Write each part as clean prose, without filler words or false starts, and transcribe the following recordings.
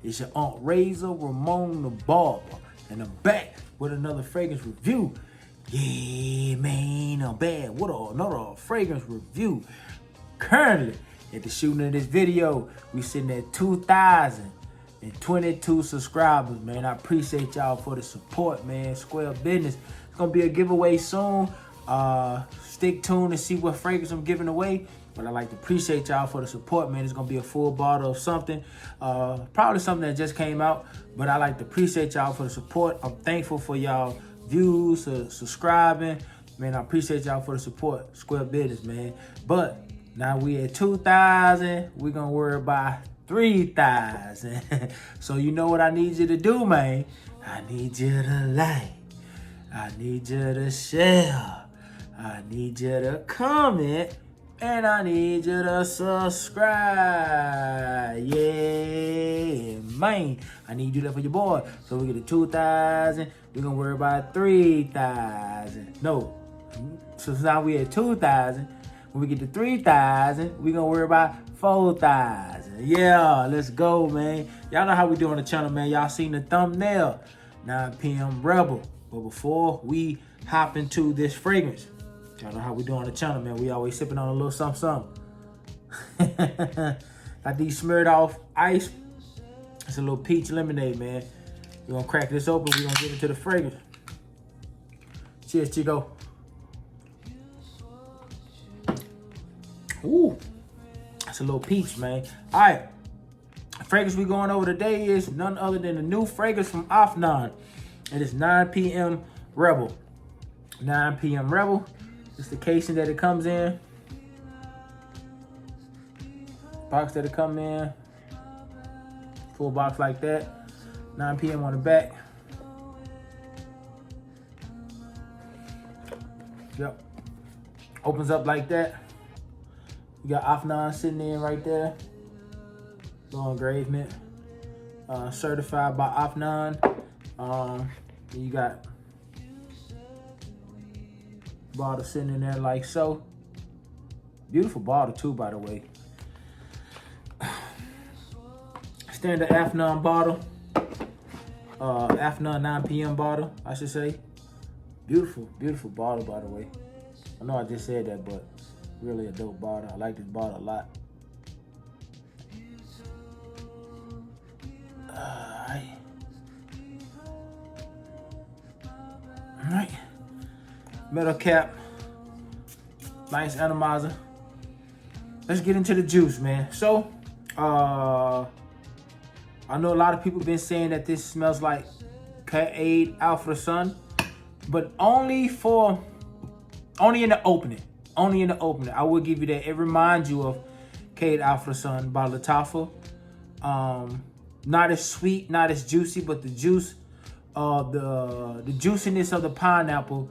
It's your Aunt Ramon the Barber, and I'm back with another fragrance review. Yeah, man, I'm back with another fragrance review. Currently, at the shooting of this video, we sitting at 2,022 subscribers, man. I appreciate y'all for the support, man. Square business. It's gonna be a giveaway soon. Stick tuned to see what fragrance I'm giving away. But I like to appreciate y'all for the support, man. It's gonna be a full bottle of something, probably something that just came out. But I like to appreciate y'all for the support. I'm thankful for y'all views, subscribing, man. I appreciate y'all for the support. Square business, man. But now we at 2,000. We're gonna worry about 3,000. So you know what I need you to do, man? I need you to like. I need you to share. I need you to comment. And I need you to subscribe. Yeah, man. I need you to do that for your boy. So we get to 2,000. We're going to worry about 3,000. No. So now we at 2,000. When we get to 3,000, we're going to worry about 4,000. Yeah, let's go, man. Y'all know how we do on the channel, man. Y'all seen the thumbnail. 9 p.m. Rebel. But before we hop into this fragrance, y'all know how we do on the channel, man. We always sipping on a little something. Got these smeared off ice. It's a little peach lemonade, man. We're gonna crack this open. We're gonna get into the fragrance. Cheers, Chico. Ooh, that's a little peach, man. All right, the fragrance we going over today is none other than the new fragrance from AFNAN. It is 9 p.m. Rebel. 9 p.m. Rebel. It's the casing that it comes in. Box that it come in. Full box like that. 9 p.m. on the back. Yep. Opens up like that. You got AFNAN sitting in right there. Little engravement. Certified by AFNAN. You got bottle sitting in there like so. Beautiful bottle too, by the way. Standard AFNAN bottle. AFNAN 9 p.m. bottle, I should say. Beautiful, beautiful bottle, by the way. I know I just said that, but really a dope bottle. I like this bottle a lot. All right. Metal cap. Nice atomizer. Let's get into the juice, man. So, I know a lot of people been saying that this smells like K8 out for the sun, but only in the opening. Only in the opening. I will give you that. It reminds you of K8 out for the sun by Lattafa. Not as sweet, not as juicy, but the juice, the juiciness of the pineapple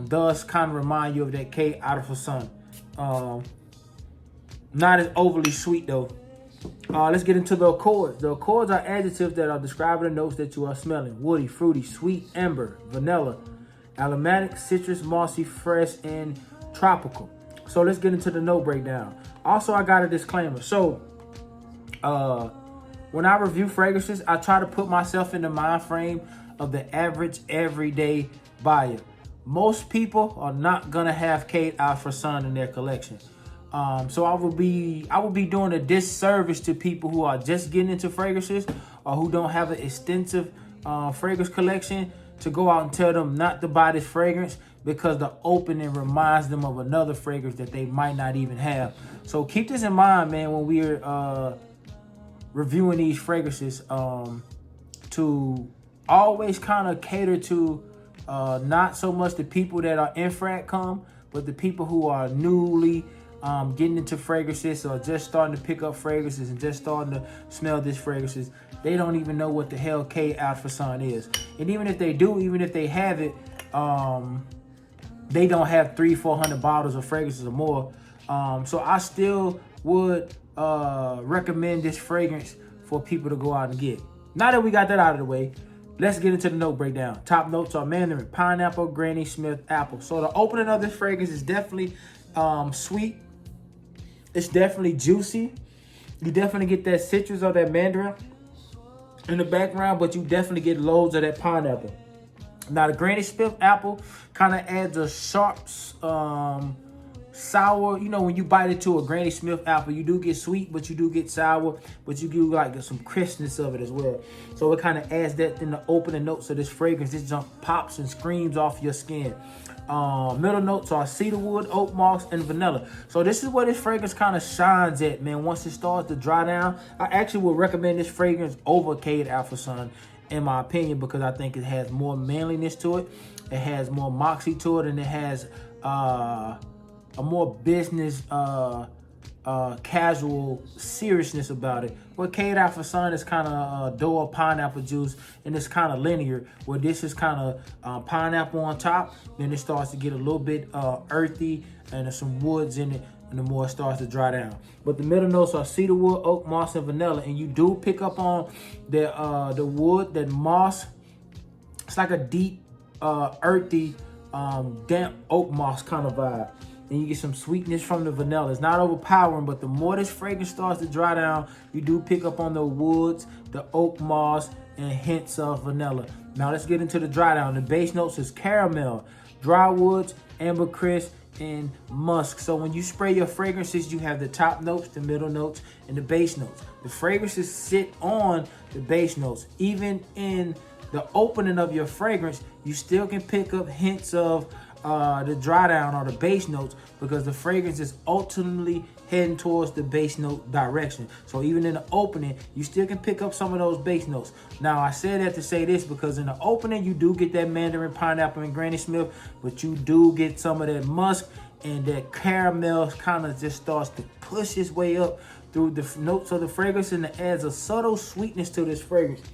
does kind of remind you of that K out of the sun. Not as overly sweet though. Let's get into the accords. The accords are adjectives that are describing the notes that you are smelling: woody, fruity, sweet, amber, vanilla, aromatic, citrus, mossy, fresh, and tropical. So let's get into the note breakdown. Also, I got a disclaimer. So, when I review fragrances, I try to put myself in the mind frame of the average everyday buyer. Most people are not gonna have K out for sun in their collection. So I would be doing a disservice to people who are just getting into fragrances or who don't have an extensive fragrance collection to go out and tell them not to buy this fragrance because the opening reminds them of another fragrance that they might not even have. So keep this in mind, man, when we're reviewing these fragrances, to always kind of cater to not so much the people that are in frag but the people who are newly getting into fragrances or just starting to pick up fragrances and just starting to smell these fragrances. They don't even know what the hell K out for sun is. And even if they do, even if they have it, they don't have 300-400 bottles of fragrances or more. So I still would recommend this fragrance for people to go out and get. Now that we got that out of the way, let's get into the note breakdown. Top notes are mandarin, pineapple, Granny Smith, apple. So the opening of this fragrance is definitely sweet. It's definitely juicy. You definitely get that citrus or that mandarin. in the background, but you definitely get loads of that pineapple. Now the Granny Smith apple kind of adds a sharp, sour. You know, when you bite into a Granny Smith apple, you do get sweet, but you do get sour, but you do like some crispness of it as well. So it kind of adds that in the opening notes of this fragrance. This junk pops and screams off your skin. Middle notes are cedarwood, oak moss, and vanilla. So this is where this fragrance kind of shines at, man. Once it starts to dry down, I actually would recommend this fragrance over Cade Alpha Sun, in my opinion, because I think it has more manliness to it. It has more moxie to it, and it has a more business, casual seriousness about it. Where Cade Alpha Sun is kind of dull pineapple juice, and it's kind of linear. Where this is kind of pineapple on top, then it starts to get a little bit earthy, and there's some woods in it, and the more it starts to dry down. But the middle notes are cedarwood, oak moss, and vanilla, and you do pick up on the wood, that moss. It's like a deep, earthy, damp oak moss kind of vibe. And you get some sweetness from the vanilla. It's not overpowering, but the more this fragrance starts to dry down, you do pick up on the woods, the oak moss, and hints of vanilla. Now let's get into the dry down. The base notes is caramel, dry woods, ambergris, and musk. So when you spray your fragrances, you have the top notes, the middle notes, and the base notes. The fragrances sit on the base notes. Even in the opening of your fragrance, you still can pick up hints of the dry down or the base notes, because the fragrance is ultimately heading towards the base note direction. So even in the opening, you still can pick up some of those base notes. Now I said that to say this, because in the opening you do get that mandarin, pineapple, and Granny Smith, but you do get some of that musk, and that caramel kind of just starts to push its way up through the notes of the fragrance, and it adds a subtle sweetness to this fragrance,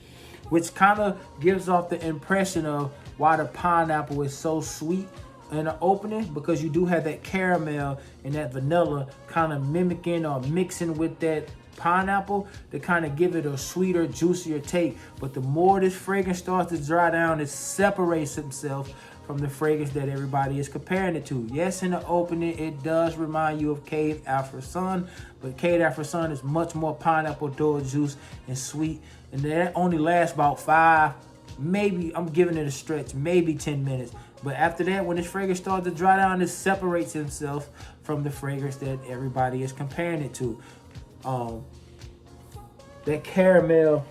which kind of gives off the impression of why the pineapple is so sweet in the opening, because you do have that caramel and that vanilla kind of mimicking or mixing with that pineapple to kind of give it a sweeter, juicier take. But the more this fragrance starts to dry down, it separates itself from the fragrance that everybody is comparing it to. Yes, in the opening, it does remind you of Cade Alpha Sun, but Cade Alpha Sun is much more pineapple, dual juice, and sweet. And that only lasts about 5, maybe, I'm giving it a stretch, maybe 10 minutes. But after that, when this fragrance starts to dry down, it separates itself from the fragrance that everybody is comparing it to. That caramel,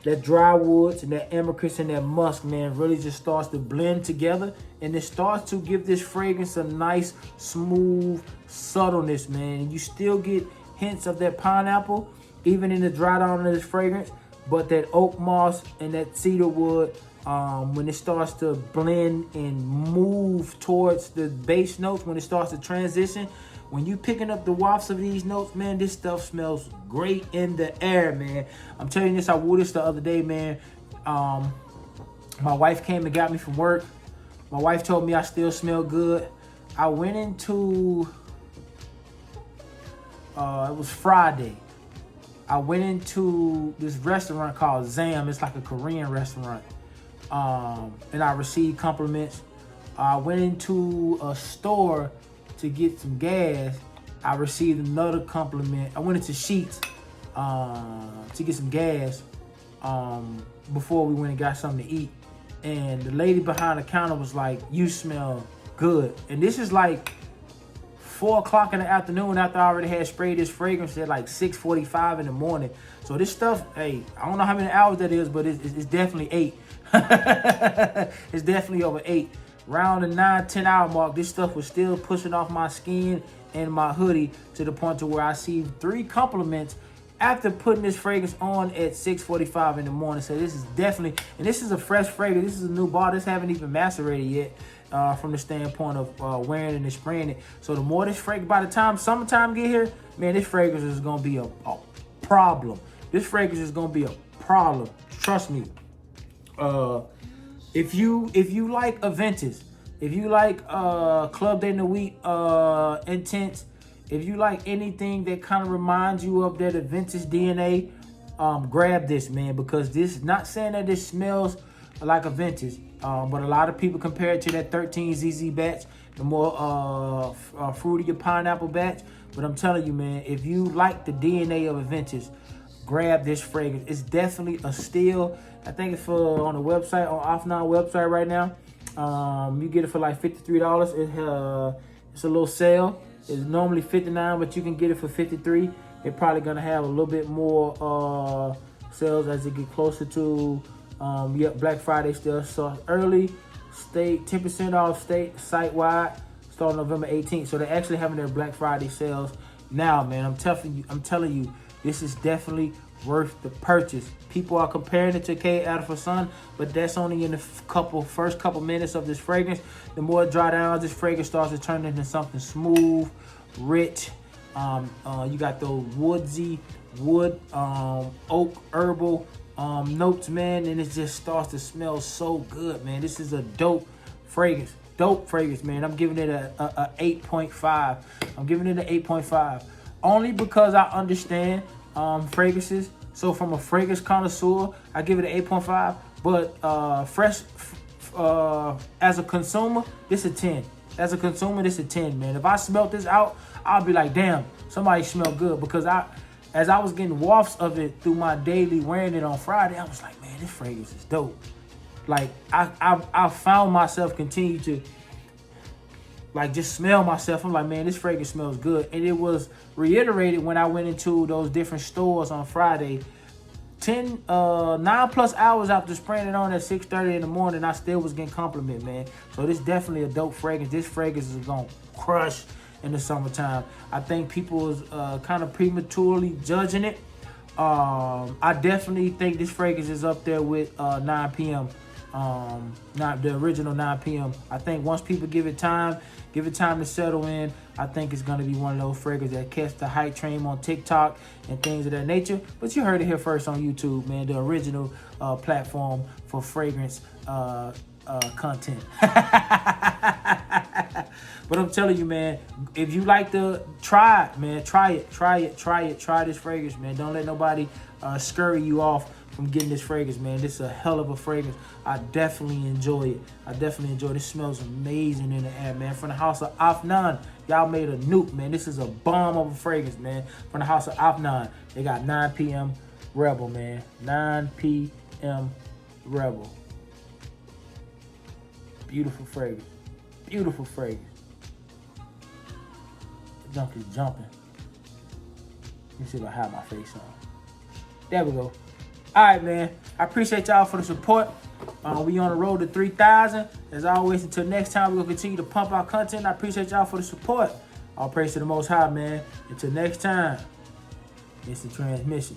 that dry woods, and that ambergris and that musk, man, really just starts to blend together, and it starts to give this fragrance a nice, smooth subtleness, man. And you still get hints of that pineapple, even in the dry down of this fragrance, but that oak moss and that cedar wood, when it starts to blend and move towards the base notes, when it starts to transition, when you picking up the wafts of these notes, man, this stuff smells great in the air, man. I'm telling you this, I wore this the other day, man. My wife came and got me from work. My wife told me I still smell good. I went into, it was Friday. I went into this restaurant called Zam. It's like a Korean restaurant. And I received compliments. I went into a store to get some gas. I received another compliment. I went into Sheetz to get some gas before we went and got something to eat. And the lady behind the counter was like, "You smell good." And this is like 4 o'clock in the afternoon, after I already had sprayed this fragrance at like 6:45 in the morning. So this stuff, hey, I don't know how many hours that is, but it's definitely 8. It's definitely over 8. Around the 9-10 hour mark, this stuff was still pushing off my skin and my hoodie to the point to where I received 3 compliments after putting this fragrance on at 6:45 in the morning. So this is definitely, and this is a fresh fragrance. This is a new bottle. This haven't even macerated yet from the standpoint of wearing it and spraying it. So the more this fragrance, by the time summertime get here, man, this fragrance is going to be a problem. This fragrance is going to be a problem. Trust me. If you like Aventus, if you like Club de Nuit Intense, if you like anything that kind of reminds you of that Aventus DNA, grab this, man, because this, not saying that this smells like Aventus, but a lot of people compare it to that 13ZZ batch, the more fruitier pineapple batch. But I'm telling you, man, if you like the DNA of Aventus, grab this fragrance. It's definitely a steal. I think it's for on the website, on AFNAN website right now. You get it for like $53. It's a little sale. It's normally $59, but you can get it for $53. They're probably gonna have a little bit more sales as it get closer to Black Friday still. So early, state 10% off state site-wide, starting November 18th. So they're actually having their Black Friday sales now, man. I'm telling you, this is definitely worth the purchase. People are comparing it to Kate Out for Sun, but that's only in the first couple minutes of this fragrance. The more it dry down, this fragrance starts to turn into something smooth, rich. You got those wood, oak, herbal notes, man, and it just starts to smell so good, man. This is a dope fragrance, man. I'm giving it a 8.5. I'm giving it an 8.5 only because I understand fragrances. So from a fragrance connoisseur, I give it an 8.5. But as a consumer, this is a 10. As a consumer, this is a 10, man. If I smelt this out, I'll be like, damn, somebody smelled good. Because as I was getting wafts of it through my daily wearing it on Friday, I was like, man, this fragrance is dope. Like I found myself continue to like just smell myself. I'm like, man, this fragrance smells good. And it was reiterated when I went into those different stores on Friday. 9+ hours after spraying it on at 6:30 in the morning, I still was getting compliment, man. So this definitely a dope fragrance. This fragrance is gonna crush in the summertime. I think people is kind of prematurely judging it. I definitely think this fragrance is up there with 9 p.m. Not the original 9 p.m. I think once people give it time to settle in, I think it's gonna be one of those fragrances that catch the hype train on TikTok and things of that nature. But you heard it here first on YouTube, man. The original platform for fragrance content. But I'm telling you, man, if you like to try it, man, try this fragrance, man. Don't let nobody scurry you off from getting this fragrance, man. This is a hell of a fragrance. I definitely enjoy it. It smells amazing in the air, man. From the house of AFNAN, y'all made a nuke, man. This is a bomb of a fragrance, man. From the house of AFNAN, they got 9 p.m. Rebel, man. 9 p.m. Rebel. Beautiful fragrance. Beautiful fragrance. The junk is jumping. Let me see if I have my face on. There we go. All right, man. I appreciate y'all for the support. We on the road to 3,000. As always, until next time, we're going to continue to pump out content. I appreciate y'all for the support. All praise to the Most High, man. Until next time, it's the transmission.